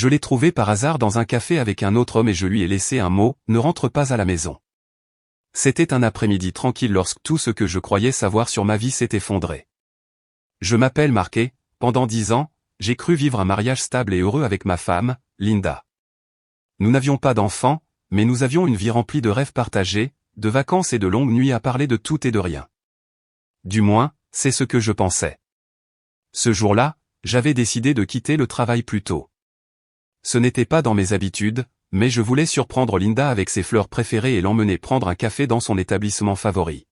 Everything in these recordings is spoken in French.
Je l'ai trouvé par hasard dans un café avec un autre homme et je lui ai laissé un mot, ne rentre pas à la maison. C'était un après-midi tranquille lorsque tout ce que je croyais savoir sur ma vie s'est effondré. Je m'appelle Mark et, pendant 10 ans, j'ai cru vivre un mariage stable et heureux avec ma femme, Linda. Nous n'avions pas d'enfants, mais nous avions une vie remplie de rêves partagés, de vacances et de longues nuits à parler de tout et de rien. Du moins, c'est ce que je pensais. Ce jour-là, j'avais décidé de quitter le travail plus tôt. Ce n'était pas dans mes habitudes, mais je voulais surprendre Linda avec ses fleurs préférées et l'emmener prendre un café dans son établissement favori.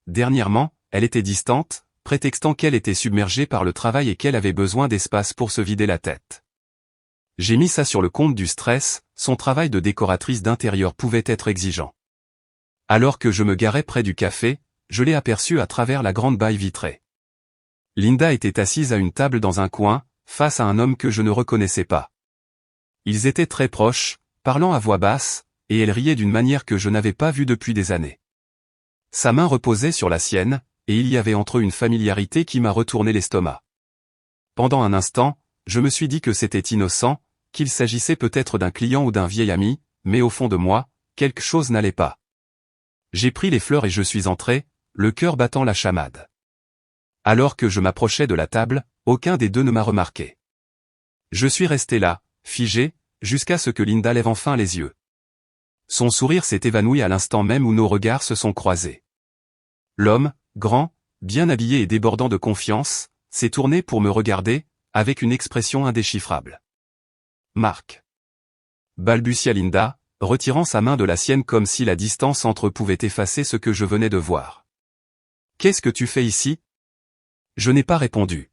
Dernièrement, elle était distante, prétextant qu'elle était submergée par le travail et qu'elle avait besoin d'espace pour se vider la tête. J'ai mis ça sur le compte du stress, son travail de décoratrice d'intérieur pouvait être exigeant. Alors que je me garais près du café, je l'ai aperçue à travers la grande baille vitrée. Linda était assise à une table dans un coin, face à un homme que je ne reconnaissais pas. Ils étaient très proches, parlant à voix basse, et elle riait d'une manière que je n'avais pas vue depuis des années. Sa main reposait sur la sienne, et il y avait entre eux une familiarité qui m'a retourné l'estomac. Pendant un instant, je me suis dit que c'était innocent, qu'il s'agissait peut-être d'un client ou d'un vieil ami, mais au fond de moi, quelque chose n'allait pas. J'ai pris les fleurs et je suis entré, le cœur battant la chamade. Alors que je m'approchais de la table, aucun des deux ne m'a remarqué. Je suis resté là, figé, jusqu'à ce que Linda lève enfin les yeux. Son sourire s'est évanoui à l'instant même où nos regards se sont croisés. L'homme, grand, bien habillé et débordant de confiance, s'est tourné pour me regarder, avec une expression indéchiffrable. Mark. Balbutia Linda, retirant sa main de la sienne comme si la distance entre eux pouvait effacer ce que je venais de voir. Qu'est-ce que tu fais ici? Je n'ai pas répondu.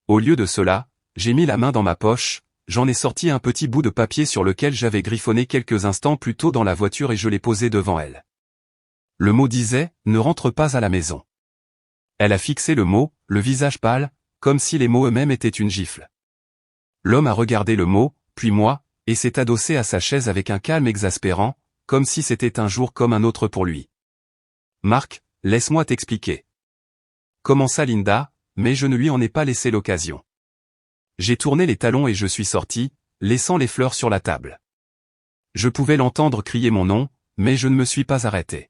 Au lieu de cela, j'ai mis la main dans ma poche, j'en ai sorti un petit bout de papier sur lequel j'avais griffonné quelques instants plus tôt dans la voiture et je l'ai posé devant elle. Le mot disait « Ne rentre pas à la maison ». Elle a fixé le mot, le visage pâle, comme si les mots eux-mêmes étaient une gifle. L'homme a regardé le mot, puis moi, et s'est adossé à sa chaise avec un calme exaspérant, comme si c'était un jour comme un autre pour lui. Mark, laisse-moi t'expliquer. Commença Linda, mais je ne lui en ai pas laissé l'occasion. J'ai tourné les talons et je suis sorti, laissant les fleurs sur la table. Je pouvais l'entendre crier mon nom, mais je ne me suis pas arrêté.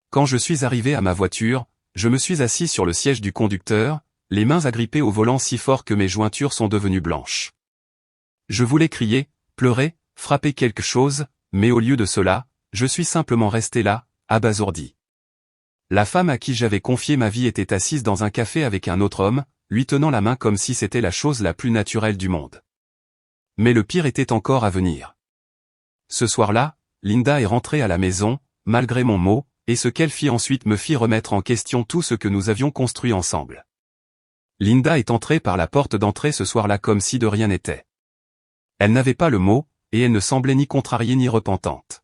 Quand je suis arrivé à ma voiture, je me suis assis sur le siège du conducteur, les mains agrippées au volant si fort que mes jointures sont devenues blanches. Je voulais crier, pleurer, frapper quelque chose, mais au lieu de cela, je suis simplement resté là, abasourdi. La femme à qui j'avais confié ma vie était assise dans un café avec un autre homme, lui tenant la main comme si c'était la chose la plus naturelle du monde. Mais le pire était encore à venir. Ce soir-là, Linda est rentrée à la maison, malgré mon mot, et ce qu'elle fit ensuite me fit remettre en question tout ce que nous avions construit ensemble. Linda est entrée par la porte d'entrée ce soir-là comme si de rien n'était. Elle n'avait pas le mot, et elle ne semblait ni contrariée ni repentante.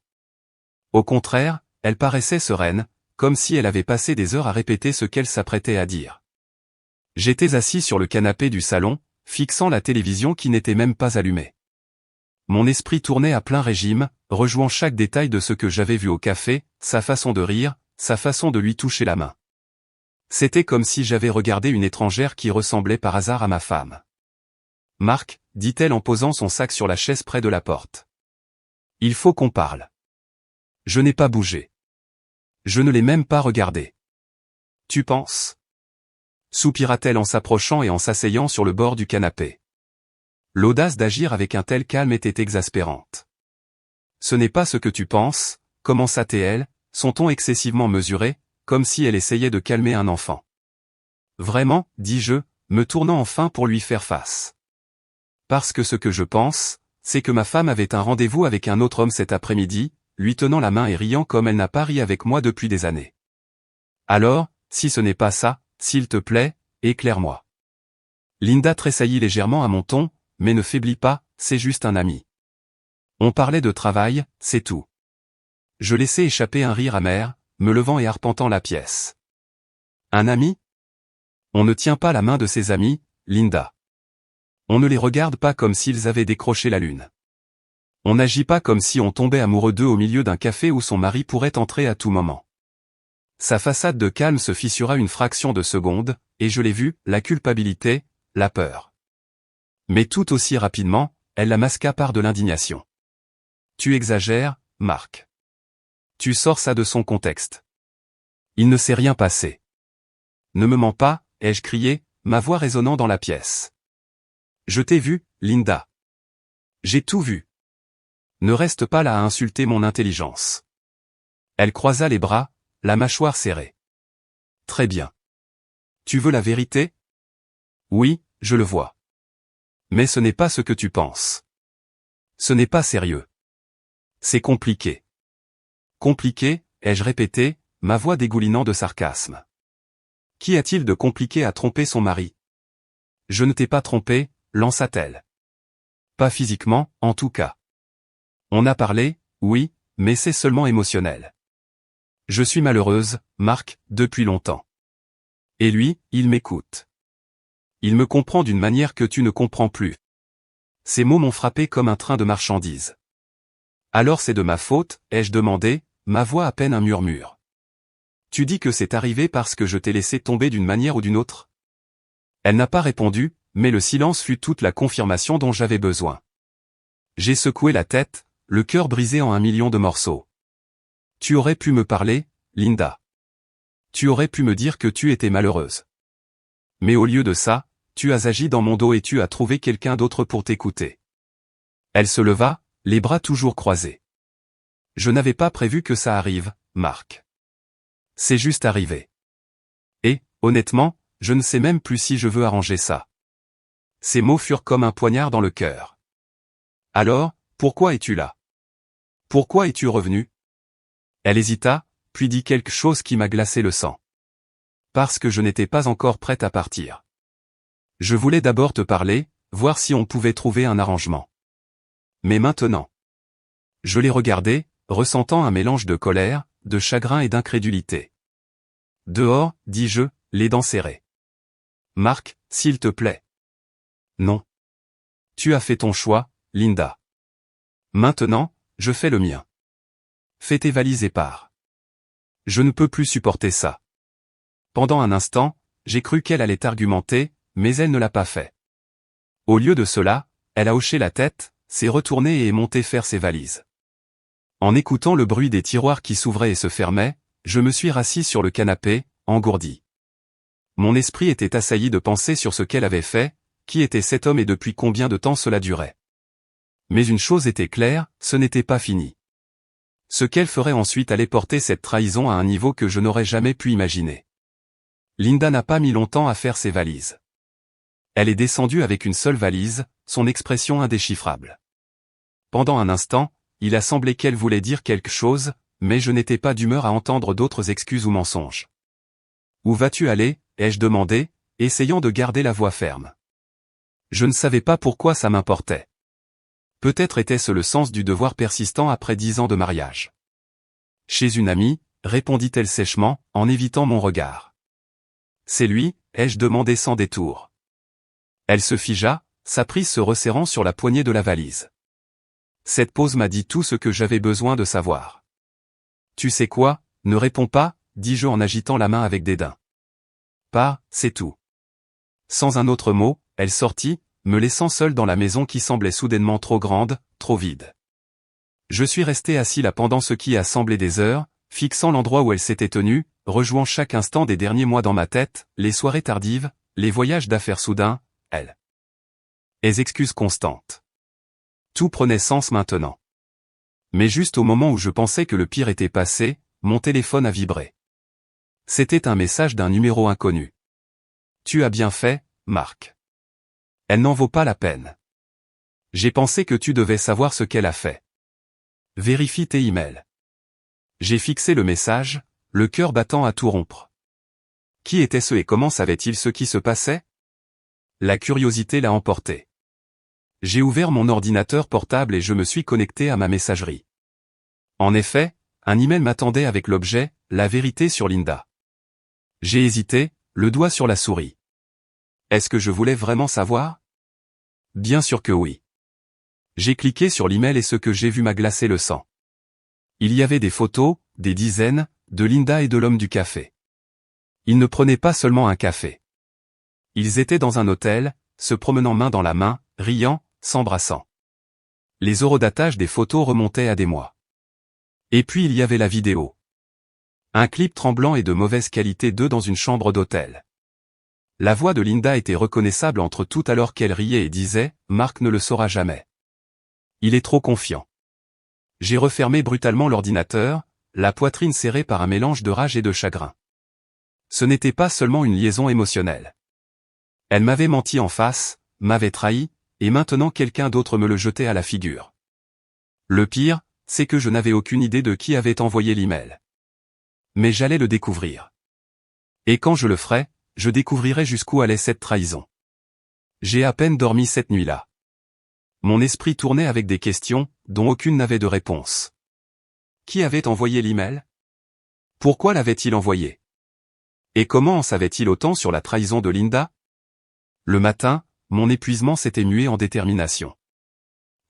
Au contraire, elle paraissait sereine, comme si elle avait passé des heures à répéter ce qu'elle s'apprêtait à dire. J'étais assis sur le canapé du salon, fixant la télévision qui n'était même pas allumée. Mon esprit tournait à plein régime, rejouant chaque détail de ce que j'avais vu au café, sa façon de rire, sa façon de lui toucher la main. C'était comme si j'avais regardé une étrangère qui ressemblait par hasard à ma femme. « Mark », dit-elle en posant son sac sur la chaise près de la porte. « Il faut qu'on parle. » Je n'ai pas bougé. Je ne l'ai même pas regardé. « Tu penses ?» soupira-t-elle en s'approchant et en s'asseyant sur le bord du canapé. L'audace d'agir avec un tel calme était exaspérante. « Ce n'est pas ce que tu penses », commença-t-elle, son ton excessivement mesuré, comme si elle essayait de calmer un enfant. « Vraiment, dis-je, me tournant enfin pour lui faire face. Parce que ce que je pense, c'est que ma femme avait un rendez-vous avec un autre homme cet après-midi, lui tenant la main et riant comme elle n'a pas ri avec moi depuis des années. Alors, si ce n'est pas ça, s'il te plaît, éclaire-moi. » Linda tressaillit légèrement à mon ton, mais ne faiblit pas, c'est juste un ami. On parlait de travail, c'est tout. Je laissai échapper un rire amer, me levant et arpentant la pièce. Un ami? On ne tient pas la main de ses amis, Linda. On ne les regarde pas comme s'ils avaient décroché la lune. On n'agit pas comme si on tombait amoureux d'eux au milieu d'un café où son mari pourrait entrer à tout moment. Sa façade de calme se fissura une fraction de seconde, et je l'ai vu, la culpabilité, la peur. Mais tout aussi rapidement, elle la masqua par de l'indignation. Tu exagères, Marc. Tu sors ça de son contexte. Il ne s'est rien passé. Ne me mens pas, ai-je crié, ma voix résonnant dans la pièce. Je t'ai vu, Linda. J'ai tout vu. Ne reste pas là à insulter mon intelligence. Elle croisa les bras, la mâchoire serrée. Très bien. Tu veux la vérité? Oui, je le vois. Mais ce n'est pas ce que tu penses. Ce n'est pas sérieux. C'est compliqué. Compliqué, ai-je répété, ma voix dégoulinant de sarcasme. Qu'y a-t-il de compliqué à tromper son mari? Je ne t'ai pas trompé, lança-t-elle. Pas physiquement, en tout cas. On a parlé, oui, mais c'est seulement émotionnel. Je suis malheureuse, Marc, depuis longtemps. Et lui, il m'écoute. Il me comprend d'une manière que tu ne comprends plus. Ces mots m'ont frappé comme un train de marchandises. Alors c'est de ma faute, ai-je demandé, ma voix à peine un murmure. Tu dis que c'est arrivé parce que je t'ai laissé tomber d'une manière ou d'une autre? Elle n'a pas répondu, mais le silence fut toute la confirmation dont j'avais besoin. J'ai secoué la tête, le cœur brisé en 1 million de morceaux. Tu aurais pu me parler, Linda. Tu aurais pu me dire que tu étais malheureuse. Mais au lieu de ça, tu as agi dans mon dos et tu as trouvé quelqu'un d'autre pour t'écouter. Elle se leva, les bras toujours croisés. Je n'avais pas prévu que ça arrive, Marc. C'est juste arrivé. Et, honnêtement, je ne sais même plus si je veux arranger ça. Ces mots furent comme un poignard dans le cœur. Alors, pourquoi es-tu là? Pourquoi es-tu revenu? Elle hésita, puis dit quelque chose qui m'a glacé le sang. Parce que je n'étais pas encore prête à partir. Je voulais d'abord te parler, voir si on pouvait trouver un arrangement. Mais maintenant. Je l'ai regardé, ressentant un mélange de colère, de chagrin et d'incrédulité. Dehors, dis-je, les dents serrées. Marc, s'il te plaît. Non. Tu as fait ton choix, Linda. Maintenant, je fais le mien. Fais tes valises et pars. Je ne peux plus supporter ça. Pendant un instant, j'ai cru qu'elle allait argumenter, mais elle ne l'a pas fait. Au lieu de cela, elle a hoché la tête, s'est retournée et est montée faire ses valises. En écoutant le bruit des tiroirs qui s'ouvraient et se fermaient, je me suis rassis sur le canapé, engourdi. Mon esprit était assailli de pensées sur ce qu'elle avait fait, qui était cet homme et depuis combien de temps cela durait. Mais une chose était claire, ce n'était pas fini. Ce qu'elle ferait ensuite allait porter cette trahison à un niveau que je n'aurais jamais pu imaginer. Linda n'a pas mis longtemps à faire ses valises. Elle est descendue avec une seule valise, son expression indéchiffrable. Pendant un instant, il a semblé qu'elle voulait dire quelque chose, mais je n'étais pas d'humeur à entendre d'autres excuses ou mensonges. Où vas-tu aller, ai-je demandé, essayant de garder la voix ferme. Je ne savais pas pourquoi ça m'importait. Peut-être était-ce le sens du devoir persistant après 10 ans de mariage. Chez une amie, répondit-elle sèchement, en évitant mon regard. C'est lui, ai-je demandé sans détour. Elle se figea, sa prise se resserrant sur la poignée de la valise. Cette pause m'a dit tout ce que j'avais besoin de savoir. Tu sais quoi, ne réponds pas, dis-je en agitant la main avec dédain. Pas, c'est tout. Sans un autre mot, elle sortit, me laissant seul dans la maison qui semblait soudainement trop grande, trop vide. Je suis resté assis là pendant ce qui a semblé des heures, fixant l'endroit où elle s'était tenue, rejouant chaque instant des derniers mois dans ma tête, les soirées tardives, les voyages d'affaires soudains, elle. Les excuses constantes. Tout prenait sens maintenant. Mais juste au moment où je pensais que le pire était passé, mon téléphone a vibré. C'était un message d'un numéro inconnu. Tu as bien fait, Marc. Elle n'en vaut pas la peine. J'ai pensé que tu devais savoir ce qu'elle a fait. Vérifie tes emails. J'ai fixé le message, le cœur battant à tout rompre. Qui était ce et comment savait-il ce qui se passait? La curiosité l'a emporté. J'ai ouvert mon ordinateur portable et je me suis connecté à ma messagerie. En effet, un email m'attendait avec l'objet « La vérité sur Linda ». J'ai hésité, le doigt sur la souris. Est-ce que je voulais vraiment savoir? Bien sûr que oui. J'ai cliqué sur l'email et ce que j'ai vu m'a glacé le sang. Il y avait des photos, des dizaines, de Linda et de l'homme du café. Ils ne prenaient pas seulement un café. Ils étaient dans un hôtel, se promenant main dans la main, riant, s'embrassant. Les horodatage des photos remontaient à des mois. Et puis il y avait la vidéo. Un clip tremblant et de mauvaise qualité d'eux dans une chambre d'hôtel. La voix de Linda était reconnaissable entre tout alors qu'elle riait et disait « Marc ne le saura jamais. Il est trop confiant. » J'ai refermé brutalement l'ordinateur, la poitrine serrée par un mélange de rage et de chagrin. Ce n'était pas seulement une liaison émotionnelle. Elle m'avait menti en face, m'avait trahi, et maintenant quelqu'un d'autre me le jetait à la figure. Le pire, c'est que je n'avais aucune idée de qui avait envoyé l'email. Mais j'allais le découvrir. Et quand je le ferais, je découvrirais jusqu'où allait cette trahison. J'ai à peine dormi cette nuit-là. Mon esprit tournait avec des questions, dont aucune n'avait de réponse. Qui avait envoyé l'email? Pourquoi l'avait-il envoyé? Et comment en savait-il autant sur la trahison de Linda? Le matin, mon épuisement s'était mué en détermination.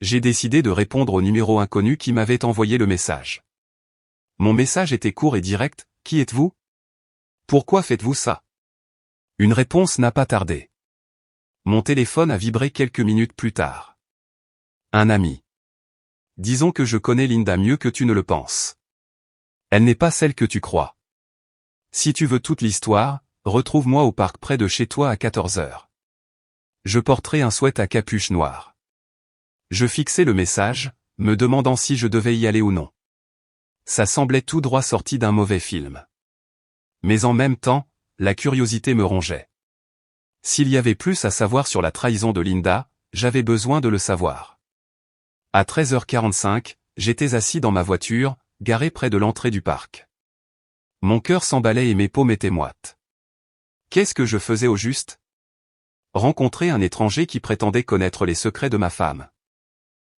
J'ai décidé de répondre au numéro inconnu qui m'avait envoyé le message. Mon message était court et direct, « Qui êtes-vous? Pourquoi faites-vous ça ?» Une réponse n'a pas tardé. Mon téléphone a vibré quelques minutes plus tard. Un ami. Disons que je connais Linda mieux que tu ne le penses. Elle n'est pas celle que tu crois. Si tu veux toute l'histoire, retrouve-moi au parc près de chez toi à 14 heures. Je porterai un sweat à capuche noire. Je fixai le message, me demandant si je devais y aller ou non. Ça semblait tout droit sorti d'un mauvais film. Mais en même temps, la curiosité me rongeait. S'il y avait plus à savoir sur la trahison de Linda, j'avais besoin de le savoir. À 13h45, j'étais assis dans ma voiture, garée près de l'entrée du parc. Mon cœur s'emballait et mes paumes étaient moites. Qu'est-ce que je faisais au juste? Rencontrer un étranger qui prétendait connaître les secrets de ma femme.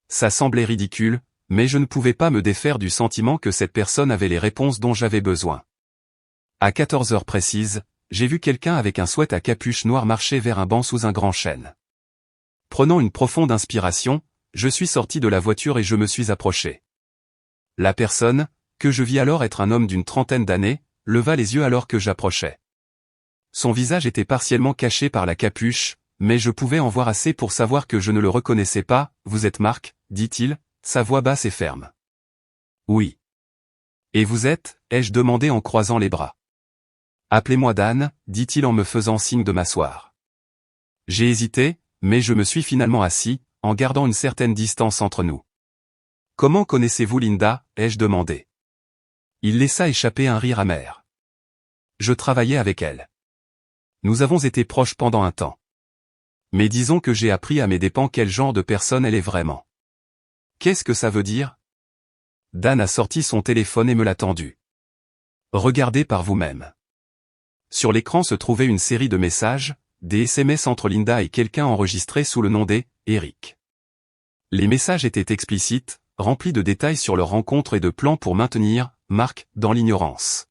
Ça semblait ridicule, mais je ne pouvais pas me défaire du sentiment que cette personne avait les réponses dont j'avais besoin. À 14 heures précises, j'ai vu quelqu'un avec un sweat à capuche noire marcher vers un banc sous un grand chêne. Prenant une profonde inspiration, je suis sorti de la voiture et je me suis approché. La personne, que je vis alors être un homme d'une trentaine d'années, leva les yeux alors que j'approchais. Son visage était partiellement caché par la capuche, mais je pouvais en voir assez pour savoir que je ne le reconnaissais pas. « Vous êtes Marc ?» dit-il, sa voix basse et ferme. « Oui. »« Et vous êtes ?» ai-je demandé en croisant les bras. « Appelez-moi Dan, » dit-il en me faisant signe de m'asseoir. J'ai hésité, mais je me suis finalement assis, en gardant une certaine distance entre nous. « Comment connaissez-vous Linda ?» ai-je demandé. Il laissa échapper un rire amer. « Je travaillais avec elle. Nous avons été proches pendant un temps. Mais disons que j'ai appris à mes dépens quel genre de personne elle est vraiment. » Qu'est-ce que ça veut dire? Dan a sorti son téléphone et me l'a tendu. Regardez par vous-même. Sur l'écran se trouvait une série de messages, des SMS entre Linda et quelqu'un enregistré sous le nom d'Eric. Les messages étaient explicites, remplis de détails sur leur rencontre et de plans pour maintenir Marc dans l'ignorance.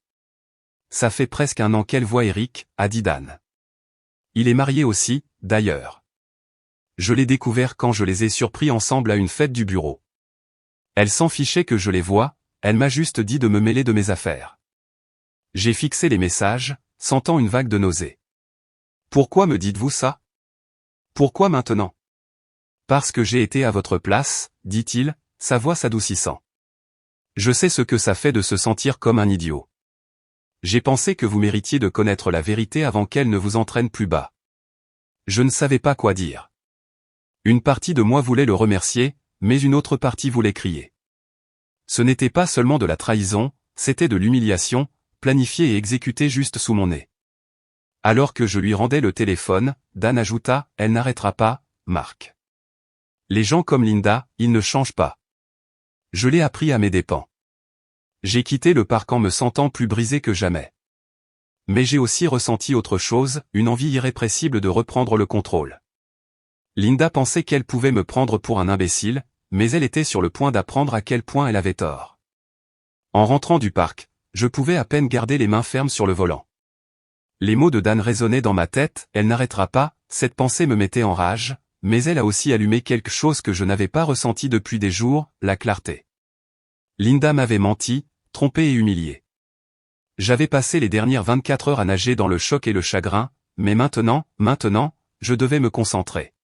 Ça fait presque un an qu'elle voit Eric, a dit Dan. Il est marié aussi, d'ailleurs. Je l'ai découvert quand je les ai surpris ensemble à une fête du bureau. Elle s'en fichait que je les voie, elle m'a juste dit de me mêler de mes affaires. J'ai fixé les messages, sentant une vague de nausée. Pourquoi me dites-vous ça? Pourquoi maintenant? Parce que j'ai été à votre place, dit-il, sa voix s'adoucissant. Je sais ce que ça fait de se sentir comme un idiot. J'ai pensé que vous méritiez de connaître la vérité avant qu'elle ne vous entraîne plus bas. Je ne savais pas quoi dire. Une partie de moi voulait le remercier, mais une autre partie voulait crier. Ce n'était pas seulement de la trahison, c'était de l'humiliation, planifiée et exécutée juste sous mon nez. Alors que je lui rendais le téléphone, Dan ajouta, « Elle n'arrêtera pas, Marc. Les gens comme Linda, ils ne changent pas. » Je l'ai appris à mes dépens. J'ai quitté le parc en me sentant plus brisé que jamais. Mais j'ai aussi ressenti autre chose, une envie irrépressible de reprendre le contrôle. Linda pensait qu'elle pouvait me prendre pour un imbécile, mais elle était sur le point d'apprendre à quel point elle avait tort. En rentrant du parc, je pouvais à peine garder les mains fermes sur le volant. Les mots de Dan résonnaient dans ma tête, « Elle n'arrêtera pas », cette pensée me mettait en rage, mais elle a aussi allumé quelque chose que je n'avais pas ressenti depuis des jours, la clarté. Linda m'avait menti, trompé et humilié. J'avais passé les dernières 24 heures à nager dans le choc et le chagrin, mais maintenant, je devais me concentrer.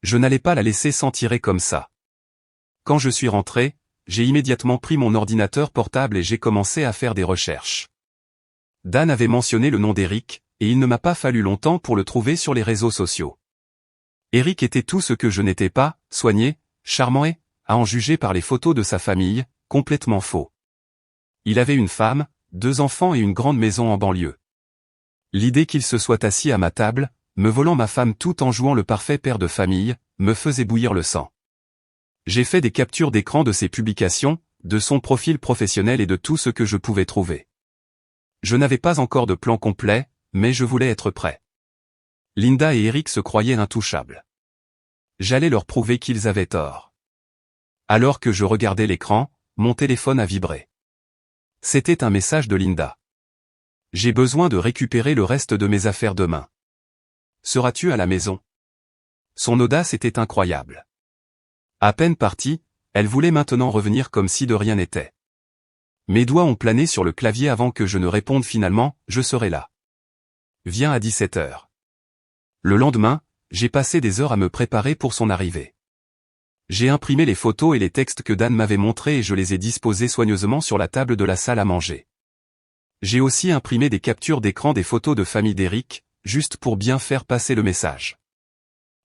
Je n'allais pas la laisser s'en tirer comme ça. Quand je suis rentré, j'ai immédiatement pris mon ordinateur portable et j'ai commencé à faire des recherches. Dan avait mentionné le nom d'Eric, et il ne m'a pas fallu longtemps pour le trouver sur les réseaux sociaux. Eric était tout ce que je n'étais pas, soigné, charmant et, à en juger par les photos de sa famille, complètement faux. Il avait une femme, 2 enfants et une grande maison en banlieue. L'idée qu'il se soit assis à ma table, me volant ma femme tout en jouant le parfait père de famille, me faisait bouillir le sang. J'ai fait des captures d'écran de ses publications, de son profil professionnel et de tout ce que je pouvais trouver. Je n'avais pas encore de plan complet, mais je voulais être prêt. Linda et Eric se croyaient intouchables. J'allais leur prouver qu'ils avaient tort. Alors que je regardais l'écran, mon téléphone a vibré. C'était un message de Linda. J'ai besoin de récupérer le reste de mes affaires demain. Seras-tu à la maison? Son audace était incroyable. À peine partie, elle voulait maintenant revenir comme si de rien n'était. Mes doigts ont plané sur le clavier avant que je ne réponde finalement, je serai là. Viens à 17h. Le lendemain, j'ai passé des heures à me préparer pour son arrivée. J'ai imprimé les photos et les textes que Dan m'avait montrés et je les ai disposés soigneusement sur la table de la salle à manger. J'ai aussi imprimé des captures d'écran des photos de famille d'Eric, juste pour bien faire passer le message.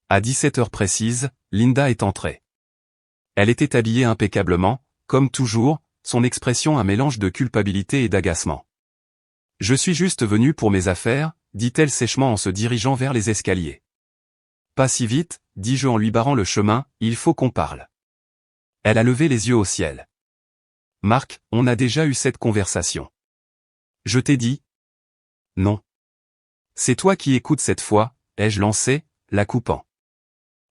À 17h précise, Linda est entrée. Elle était habillée impeccablement, comme toujours, son expression un mélange de culpabilité et d'agacement. « Je suis juste venue pour mes affaires », dit-elle sèchement en se dirigeant vers les escaliers. « Pas si vite », dis-je en lui barrant le chemin, « il faut qu'on parle. » Elle a levé les yeux au ciel. « Marc, on a déjà eu cette conversation. » Je t'ai dit ? Non. C'est toi qui écoutes cette fois, ai-je lancé, la coupant.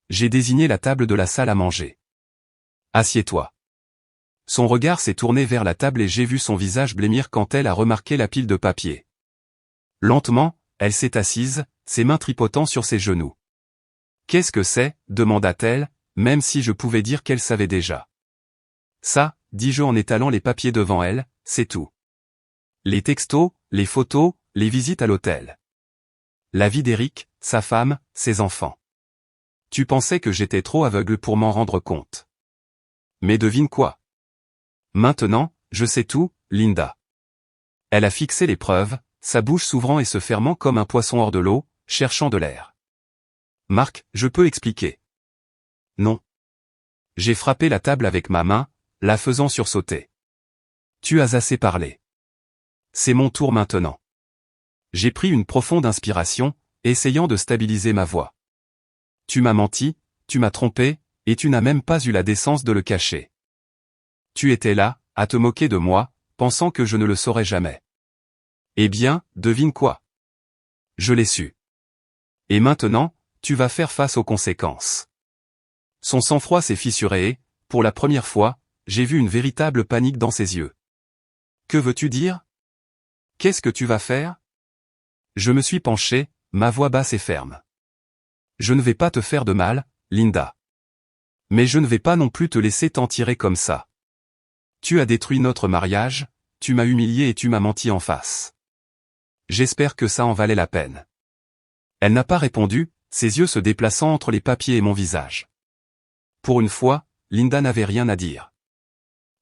J'ai désigné la table de la salle à manger. Assieds-toi. Son regard s'est tourné vers la table et j'ai vu son visage blêmir quand elle a remarqué la pile de papier. Lentement, elle s'est assise, ses mains tripotant sur ses genoux. Qu'est-ce que c'est ? Demanda-t-elle, même si je pouvais dire qu'elle savait déjà. Ça, dis-je en étalant les papiers devant elle, c'est tout. Les textos, les photos, les visites à l'hôtel. La vie d'Eric, sa femme, ses enfants. Tu pensais que j'étais trop aveugle pour m'en rendre compte. Mais devine quoi ? Maintenant, je sais tout, Linda. Elle a fixé les preuves, sa bouche s'ouvrant et se fermant comme un poisson hors de l'eau, cherchant de l'air. Marc, je peux expliquer. Non. J'ai frappé la table avec ma main, la faisant sursauter. Tu as assez parlé. C'est mon tour maintenant. J'ai pris une profonde inspiration, essayant de stabiliser ma voix. Tu m'as menti, tu m'as trompé, et tu n'as même pas eu la décence de le cacher. Tu étais là, à te moquer de moi, pensant que je ne le saurais jamais. Eh bien, devine quoi ? Je l'ai su. Et maintenant, tu vas faire face aux conséquences. Son sang-froid s'est fissuré et, pour la première fois, j'ai vu une véritable panique dans ses yeux. Que veux-tu dire ? Qu'est-ce que tu vas faire ? Je me suis penché, ma voix basse et ferme. Je ne vais pas te faire de mal, Linda. Mais je ne vais pas non plus te laisser t'en tirer comme ça. Tu as détruit notre mariage, tu m'as humilié et tu m'as menti en face. J'espère que ça en valait la peine. Elle n'a pas répondu, ses yeux se déplaçant entre les papiers et mon visage. Pour une fois, Linda n'avait rien à dire.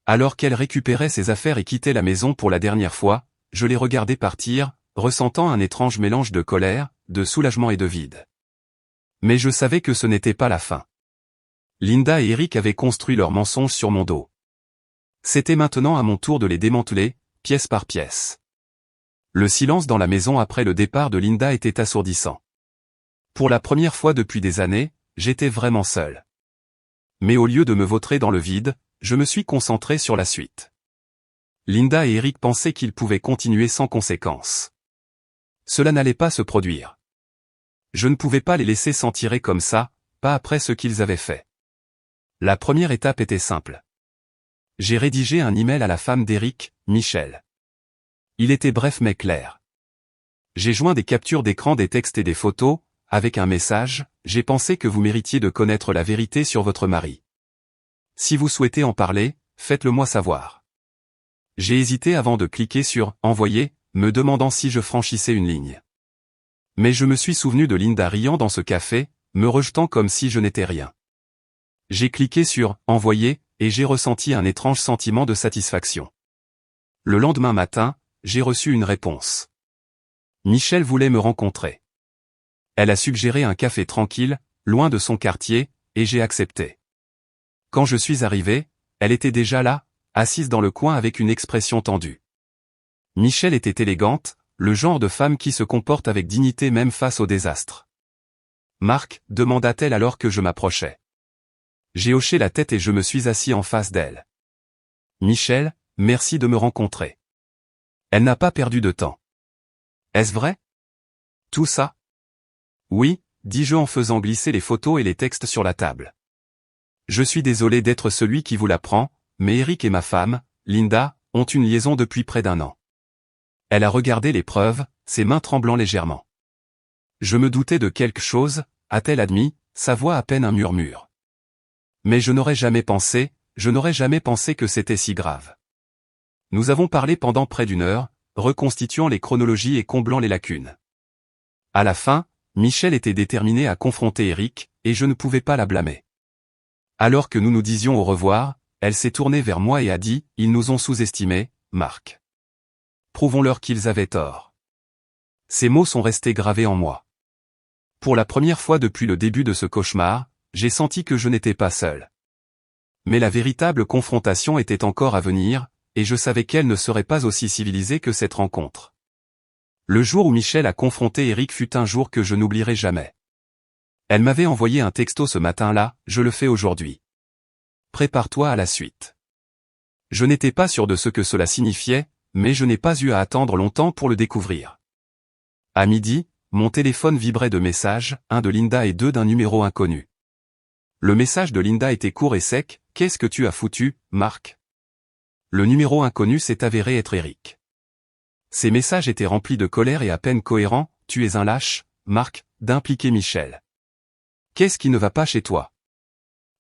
Alors qu'elle récupérait ses affaires et quittait la maison pour la dernière fois, je l'ai regardée partir, ressentant un étrange mélange de colère, de soulagement et de vide. Mais je savais que ce n'était pas la fin. Linda et Eric avaient construit leurs mensonges sur mon dos. C'était maintenant à mon tour de les démanteler, pièce par pièce. Le silence dans la maison après le départ de Linda était assourdissant. Pour la première fois depuis des années, j'étais vraiment seul. Mais au lieu de me vautrer dans le vide, je me suis concentré sur la suite. Linda et Eric pensaient qu'ils pouvaient continuer sans conséquence. Cela n'allait pas se produire. Je ne pouvais pas les laisser s'en tirer comme ça, pas après ce qu'ils avaient fait. La première étape était simple. J'ai rédigé un email à la femme d'Eric, Michel. Il était bref mais clair. J'ai joint des captures d'écran des textes et des photos, avec un message, j'ai pensé que vous méritiez de connaître la vérité sur votre mari. Si vous souhaitez en parler, faites-le moi savoir. J'ai hésité avant de cliquer sur « Envoyer », me demandant si je franchissais une ligne. Mais je me suis souvenu de Linda riant dans ce café, me rejetant comme si je n'étais rien. J'ai cliqué sur « Envoyer », et j'ai ressenti un étrange sentiment de satisfaction. Le lendemain matin, j'ai reçu une réponse. Michel voulait me rencontrer. Elle a suggéré un café tranquille, loin de son quartier, et j'ai accepté. Quand je suis arrivé, elle était déjà là, assise dans le coin avec une expression tendue. Michel était élégante, le genre de femme qui se comporte avec dignité même face au désastre. « Marc » demanda-t-elle alors que je m'approchais. J'ai hoché la tête et je me suis assis en face d'elle. « Michel, merci de me rencontrer. » Elle n'a pas perdu de temps. « Est-ce vrai ? Tout ça ? » « Oui, dis-je en faisant glisser les photos et les textes sur la table. Je suis désolé d'être celui qui vous l'apprend, mais Eric et ma femme, Linda, ont une liaison depuis près d'1 an. Elle a regardé les preuves, ses mains tremblant légèrement. Je me doutais de quelque chose, a-t-elle admis, sa voix à peine un murmure. Mais je n'aurais jamais pensé que c'était si grave. Nous avons parlé pendant près d'1 heure, reconstituant les chronologies et comblant les lacunes. À la fin, Michel était déterminé à confronter Eric, et je ne pouvais pas la blâmer. Alors que nous nous disions au revoir, elle s'est tournée vers moi et a dit « Ils nous ont sous-estimés, Marc. Prouvons-leur qu'ils avaient tort. » Ces mots sont restés gravés en moi. Pour la première fois depuis le début de ce cauchemar, j'ai senti que je n'étais pas seul. Mais la véritable confrontation était encore à venir, et je savais qu'elle ne serait pas aussi civilisée que cette rencontre. Le jour où Michel a confronté Eric fut un jour que je n'oublierai jamais. Elle m'avait envoyé un texto ce matin-là, je le fais aujourd'hui. Prépare-toi à la suite. Je n'étais pas sûr de ce que cela signifiait, mais je n'ai pas eu à attendre longtemps pour le découvrir. À midi, mon téléphone vibrait de messages, 1 de Linda et 2 d'un numéro inconnu. Le message de Linda était court et sec, « Qu'est-ce que tu as foutu, Marc ?» Le numéro inconnu s'est avéré être Eric. Ces messages étaient remplis de colère et à peine cohérents, « Tu es un lâche, Marc », d'impliquer Michel. « Qu'est-ce qui ne va pas chez toi ?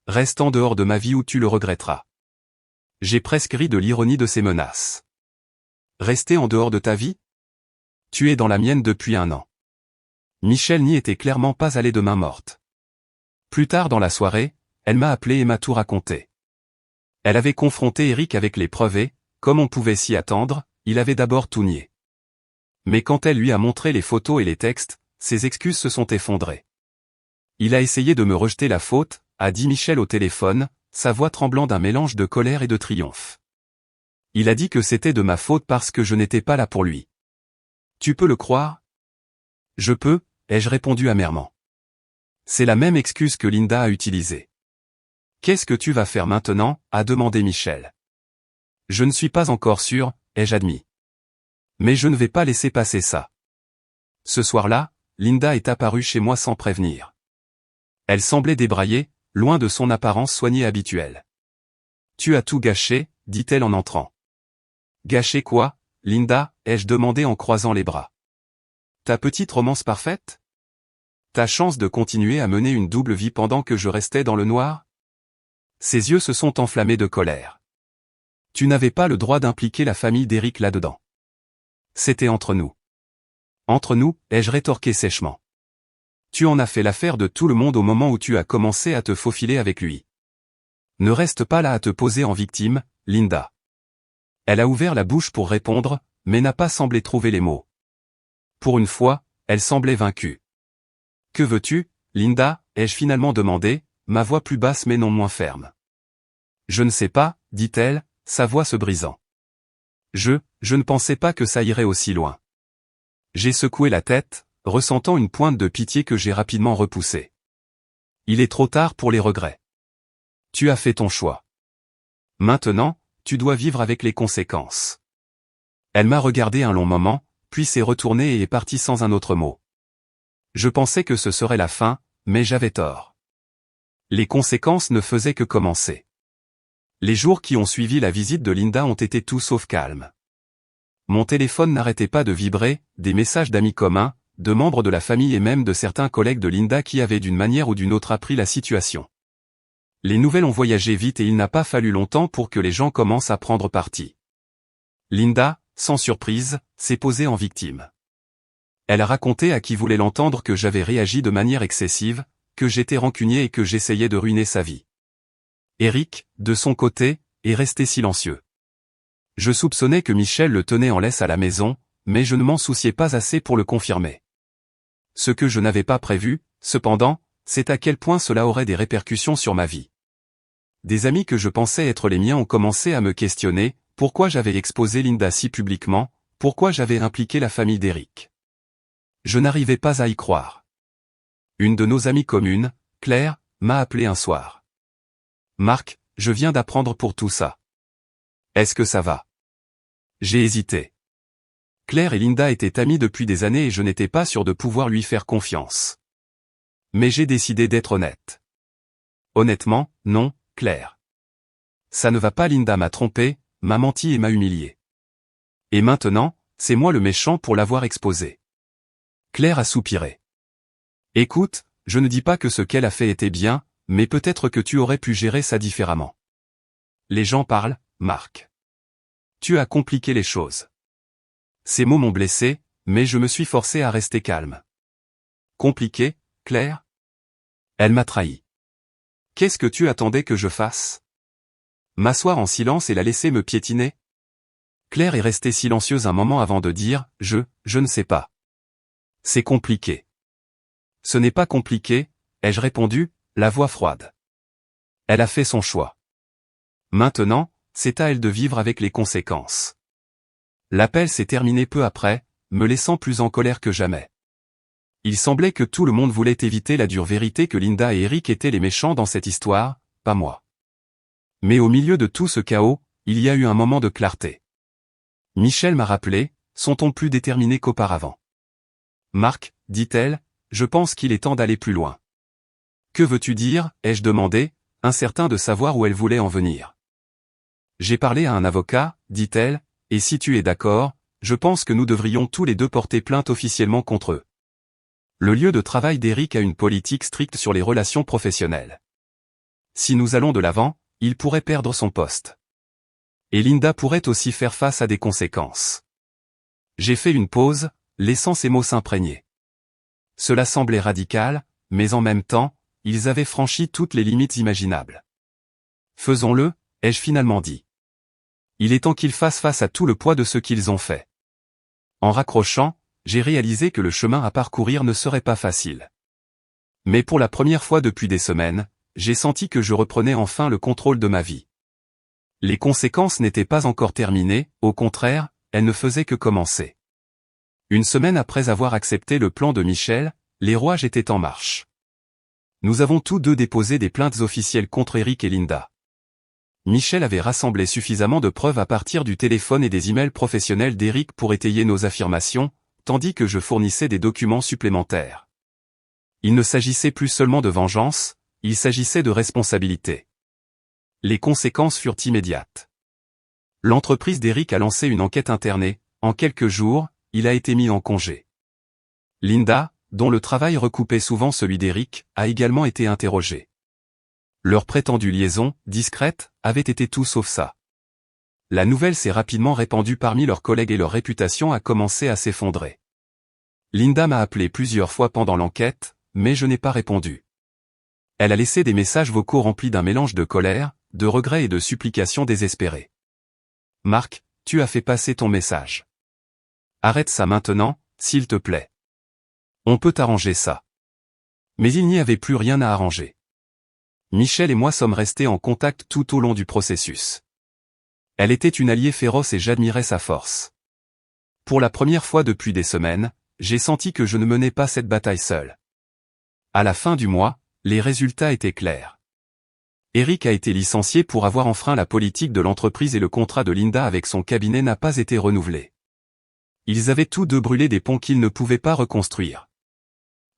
Reste en dehors de ma vie ou tu le regretteras. » J'ai presque ri de l'ironie de ces menaces. Rester en dehors de ta vie ? Tu es dans la mienne depuis 1 an. Michel n'y était clairement pas allé de main morte. Plus tard dans la soirée, elle m'a appelé et m'a tout raconté. Elle avait confronté Eric avec les preuves et, comme on pouvait s'y attendre, il avait d'abord tout nié. Mais quand elle lui a montré les photos et les textes, ses excuses se sont effondrées. Il a essayé de me rejeter la faute, a dit Michel au téléphone, sa voix tremblant d'un mélange de colère et de triomphe. Il a dit que c'était de ma faute parce que je n'étais pas là pour lui. Tu peux le croire ? Je peux, ai-je répondu amèrement. C'est la même excuse que Linda a utilisée. Qu'est-ce que tu vas faire maintenant ? A demandé Michel. Je ne suis pas encore sûr, ai-je admis. Mais je ne vais pas laisser passer ça. Ce soir-là, Linda est apparue chez moi sans prévenir. Elle semblait débraillée, loin de son apparence soignée habituelle. Tu as tout gâché, dit-elle en entrant. Gâché quoi, Linda, ai-je demandé en croisant les bras. Ta petite romance parfaite ? Ta chance de continuer à mener une double vie pendant que je restais dans le noir ? Ses yeux se sont enflammés de colère. Tu n'avais pas le droit d'impliquer la famille d'Eric là-dedans. C'était entre nous. Entre nous, ai-je rétorqué sèchement. Tu en as fait l'affaire de tout le monde au moment où tu as commencé à te faufiler avec lui. Ne reste pas là à te poser en victime, Linda. Elle a ouvert la bouche pour répondre, mais n'a pas semblé trouver les mots. Pour une fois, elle semblait vaincue. Que veux-tu, Linda, ai-je finalement demandé, ma voix plus basse mais non moins ferme. Je ne sais pas, dit-elle, sa voix se brisant. Je ne pensais pas que ça irait aussi loin. J'ai secoué la tête, ressentant une pointe de pitié que j'ai rapidement repoussée. Il est trop tard pour les regrets. Tu as fait ton choix. Maintenant, tu dois vivre avec les conséquences. Elle m'a regardé un long moment, puis s'est retournée et est partie sans un autre mot. Je pensais que ce serait la fin, mais j'avais tort. Les conséquences ne faisaient que commencer. Les jours qui ont suivi la visite de Linda ont été tout sauf calmes. Mon téléphone n'arrêtait pas de vibrer, des messages d'amis communs, de membres de la famille et même de certains collègues de Linda qui avaient d'une manière ou d'une autre appris la situation. Les nouvelles ont voyagé vite et il n'a pas fallu longtemps pour que les gens commencent à prendre parti. Linda, sans surprise, s'est posée en victime. Elle a raconté à qui voulait l'entendre que j'avais réagi de manière excessive, que j'étais rancunier et que j'essayais de ruiner sa vie. Eric, de son côté, est resté silencieux. Je soupçonnais que Michel le tenait en laisse à la maison, mais je ne m'en souciais pas assez pour le confirmer. Ce que je n'avais pas prévu, cependant, c'est à quel point cela aurait des répercussions sur ma vie. Des amis que je pensais être les miens ont commencé à me questionner, pourquoi j'avais exposé Linda si publiquement, pourquoi j'avais impliqué la famille d'Eric. Je n'arrivais pas à y croire. Une de nos amies communes, Claire, m'a appelé un soir. « Marc, je viens d'apprendre pour tout ça. Est-ce que ça va ?» J'ai hésité. Claire et Linda étaient amies depuis des années et je n'étais pas sûr de pouvoir lui faire confiance. Mais j'ai décidé d'être honnête. Honnêtement, non, Claire. Ça ne va pas, Linda m'a trompé, m'a menti et m'a humilié. Et maintenant, c'est moi le méchant pour l'avoir exposé. Claire a soupiré. Écoute, je ne dis pas que ce qu'elle a fait était bien, mais peut-être que tu aurais pu gérer ça différemment. Les gens parlent, Marc. Tu as compliqué les choses. Ces mots m'ont blessé, mais je me suis forcé à rester calme. Compliqué, Claire ? Elle m'a trahi. Qu'est-ce que tu attendais que je fasse ? M'asseoir en silence et la laisser me piétiner ? Claire est restée silencieuse un moment avant de dire « je ne sais pas. » C'est compliqué. Ce n'est pas compliqué, ai-je répondu, la voix froide. Elle a fait son choix. Maintenant, c'est à elle de vivre avec les conséquences. L'appel s'est terminé peu après, me laissant plus en colère que jamais. Il semblait que tout le monde voulait éviter la dure vérité que Linda et Eric étaient les méchants dans cette histoire, pas moi. Mais au milieu de tout ce chaos, il y a eu un moment de clarté. Michel m'a rappelé, son ton plus déterminé qu'auparavant. « Marc, dit-elle, je pense qu'il est temps d'aller plus loin. »« Que veux-tu dire ?» ai-je demandé, incertain de savoir où elle voulait en venir. « J'ai parlé à un avocat, dit-elle, et si tu es d'accord, je pense que nous devrions tous les deux porter plainte officiellement contre eux. Le lieu de travail d'Eric a une politique stricte sur les relations professionnelles. Si nous allons de l'avant, il pourrait perdre son poste. Et Linda pourrait aussi faire face à des conséquences. » J'ai fait une pause, laissant ces mots s'imprégner. Cela semblait radical, mais en même temps, ils avaient franchi toutes les limites imaginables. « Faisons-le », ai-je finalement dit. Il est temps qu'ils fassent face à tout le poids de ce qu'ils ont fait. En raccrochant, j'ai réalisé que le chemin à parcourir ne serait pas facile. Mais pour la première fois depuis des semaines, j'ai senti que je reprenais enfin le contrôle de ma vie. Les conséquences n'étaient pas encore terminées, au contraire, elles ne faisaient que commencer. Une semaine après avoir accepté le plan de Michel, les rouages étaient en marche. Nous avons tous deux déposé des plaintes officielles contre Eric et Linda. Michel avait rassemblé suffisamment de preuves à partir du téléphone et des emails professionnels d'Eric pour étayer nos affirmations, tandis que je fournissais des documents supplémentaires. Il ne s'agissait plus seulement de vengeance, il s'agissait de responsabilité. Les conséquences furent immédiates. L'entreprise d'Eric a lancé une enquête interne et, en quelques jours, il a été mis en congé. Linda, dont le travail recoupait souvent celui d'Eric, a également été interrogée. Leur prétendue liaison, discrète, avait été tout sauf ça. La nouvelle s'est rapidement répandue parmi leurs collègues et leur réputation a commencé à s'effondrer. Linda m'a appelé plusieurs fois pendant l'enquête, mais je n'ai pas répondu. Elle a laissé des messages vocaux remplis d'un mélange de colère, de regrets et de supplications désespérées. « Marc, tu as fait passer ton message. Arrête ça maintenant, s'il te plaît. On peut arranger ça. » Mais il n'y avait plus rien à arranger. Michel et moi sommes restés en contact tout au long du processus. Elle était une alliée féroce et j'admirais sa force. Pour la première fois depuis des semaines, j'ai senti que je ne menais pas cette bataille seul. À la fin du mois, les résultats étaient clairs. Eric a été licencié pour avoir enfreint la politique de l'entreprise et le contrat de Linda avec son cabinet n'a pas été renouvelé. Ils avaient tous deux brûlé des ponts qu'ils ne pouvaient pas reconstruire.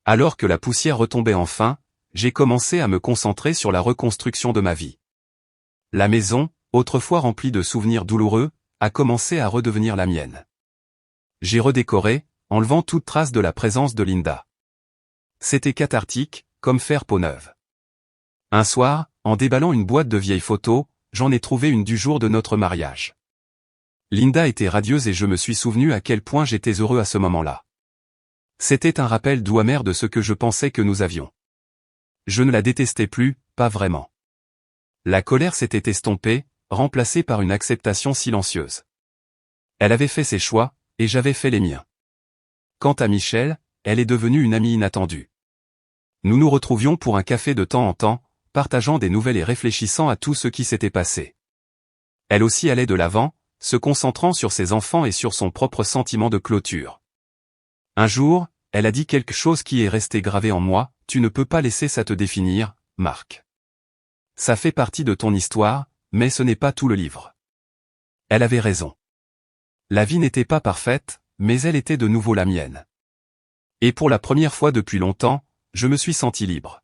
Alors que la poussière retombait enfin, j'ai commencé à me concentrer sur la reconstruction de ma vie. La maison, autrefois remplie de souvenirs douloureux, a commencé à redevenir la mienne. J'ai redécoré, enlevant toute trace de la présence de Linda. C'était cathartique, comme faire peau neuve. Un soir, en déballant une boîte de vieilles photos, j'en ai trouvé une du jour de notre mariage. Linda était radieuse et je me suis souvenu à quel point j'étais heureux à ce moment-là. C'était un rappel doux amer de ce que je pensais que nous avions. Je ne la détestais plus, pas vraiment. La colère s'était estompée, remplacée par une acceptation silencieuse. Elle avait fait ses choix, et j'avais fait les miens. Quant à Michel, elle est devenue une amie inattendue. Nous nous retrouvions pour un café de temps en temps, partageant des nouvelles et réfléchissant à tout ce qui s'était passé. Elle aussi allait de l'avant, se concentrant sur ses enfants et sur son propre sentiment de clôture. Un jour, elle a dit quelque chose qui est resté gravé en moi: tu ne peux pas laisser ça te définir, Marc. Ça fait partie de ton histoire, mais ce n'est pas tout le livre. Elle avait raison. La vie n'était pas parfaite, mais elle était de nouveau la mienne. Et pour la première fois depuis longtemps, je me suis senti libre.